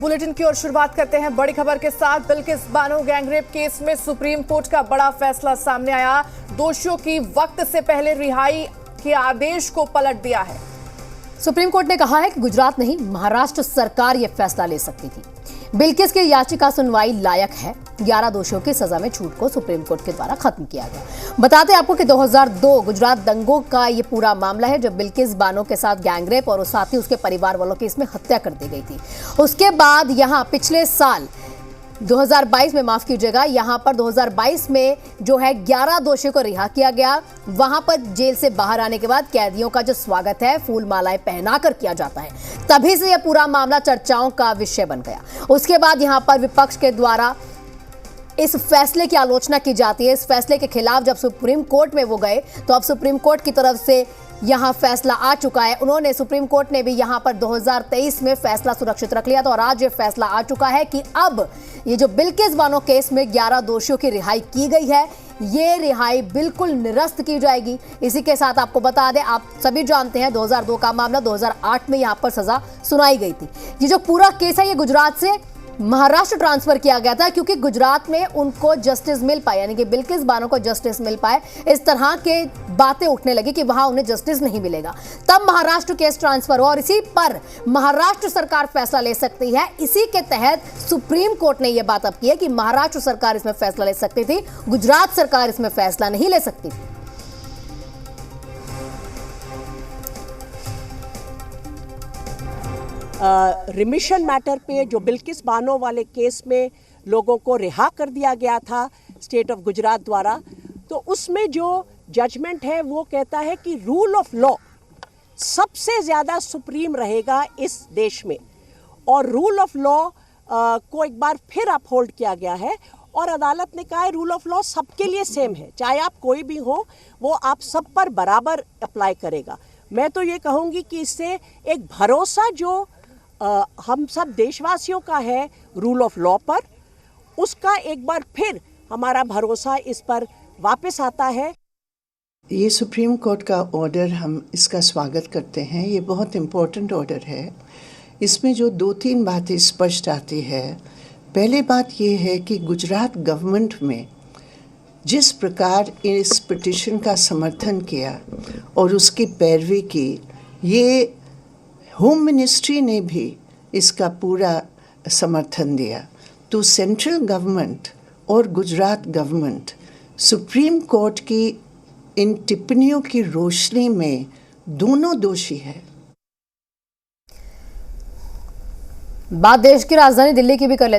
Bulletin की ओर शुरुआत करते हैं बड़ी खबर के साथ। बिल्किस बानो गैंगरेप केस में सुप्रीम कोर्ट का बड़ा फैसला सामने आया। दोषियों की वक्त से पहले रिहाई के आदेश को पलट दिया है। सुप्रीम कोर्ट ने कहा है कि गुजरात नहीं, महाराष्ट्र सरकार यह फैसला ले सकती थी। बिल्किस की याचिका सुनवाई लायक है। 11 दोषियों की सजा में छूट को सुप्रीम कोर्ट के द्वारा खत्म किया गया। बताते आपको कि 2002 गुजरात दंगों का ये पूरा मामला है, जब बिल्किस बानो के साथ गैंगरेप और साथ ही उसके परिवार वालों की इसमें हत्या कर दी गई थी। उसके बाद यहां पिछले साल 2022 में, माफ कीजिएगा, यहां पर 2022 में जो है 11 दोषियों को रिहा किया गया। वहां पर जेल से बाहर आने के बाद कैदियों का जो स्वागत है फूल मालाएं पहनाकर किया जाता है। तभी से यह पूरा मामला चर्चाओं का विषय बन गया। उसके बाद यहां पर विपक्ष के द्वारा इस फैसले की आलोचना की जाती है। इस फैसले के खिलाफ जब सुप्रीम कोर्ट में वो गए तो अब सुप्रीम कोर्ट की तरफ से यहां फैसला आ चुका है। सुप्रीम कोर्ट ने भी यहां पर 2023 में फैसला सुरक्षित रख लिया था और आज ये फैसला आ चुका है कि अब ये जो बिल्किस बानो केस में 11 दोषियों की रिहाई की गई है, ये रिहाई बिल्कुल निरस्त की जाएगी। इसी के साथ आपको बता दें, आप सभी जानते हैं 2002 का मामला, 2008 में यहां पर सजा सुनाई गई थी। ये जो पूरा केस है ये गुजरात से महाराष्ट्र ट्रांसफर किया गया था, क्योंकि गुजरात में उनको जस्टिस मिल पाए, यानी कि बिल्किस बानो को जस्टिस मिल पाए। इस तरह के बातें उठने लगी कि वहां उन्हें जस्टिस नहीं मिलेगा, तब महाराष्ट्र केस ट्रांसफर हुआ और इसी पर महाराष्ट्र सरकार फैसला ले सकती है। इसी के तहत सुप्रीम कोर्ट ने यह बात अब की है कि महाराष्ट्र सरकार इसमें फैसला ले सकती थी, गुजरात सरकार इसमें फैसला नहीं ले सकती थी। रिमिशन मैटर पे जो बिल्किस बानो वाले केस में लोगों को रिहा कर दिया गया था स्टेट ऑफ गुजरात द्वारा, तो उसमें जो जजमेंट है वो कहता है कि रूल ऑफ लॉ सबसे ज़्यादा सुप्रीम रहेगा इस देश में, और रूल ऑफ लॉ को एक बार फिर अपहोल्ड किया गया है। और अदालत ने कहा है रूल ऑफ लॉ सबके लिए सेम है, चाहे आप कोई भी हो, वो आप सब पर बराबर अप्लाई करेगा। मैं तो ये कहूँगी कि इससे एक भरोसा जो हम सब देशवासियों का है रूल ऑफ लॉ पर, उसका एक बार फिर हमारा भरोसा इस पर वापस आता है। ये सुप्रीम कोर्ट का ऑर्डर, हम इसका स्वागत करते हैं। ये बहुत इम्पोर्टेंट ऑर्डर है। इसमें जो 2-3 बातें स्पष्ट आती है। पहली बात ये है कि गुजरात गवर्नमेंट में जिस प्रकार इस पिटिशन का समर्थन किया और उसकी पैरवी की, ये होम मिनिस्ट्री ने भी इसका पूरा समर्थन दिया। तो सेंट्रल गवर्नमेंट और गुजरात गवर्नमेंट सुप्रीम कोर्ट की इन टिप्पणियों की रोशनी में दोनों दोषी है। बात देश की राजधानी दिल्ली की भी कर लेते हैं।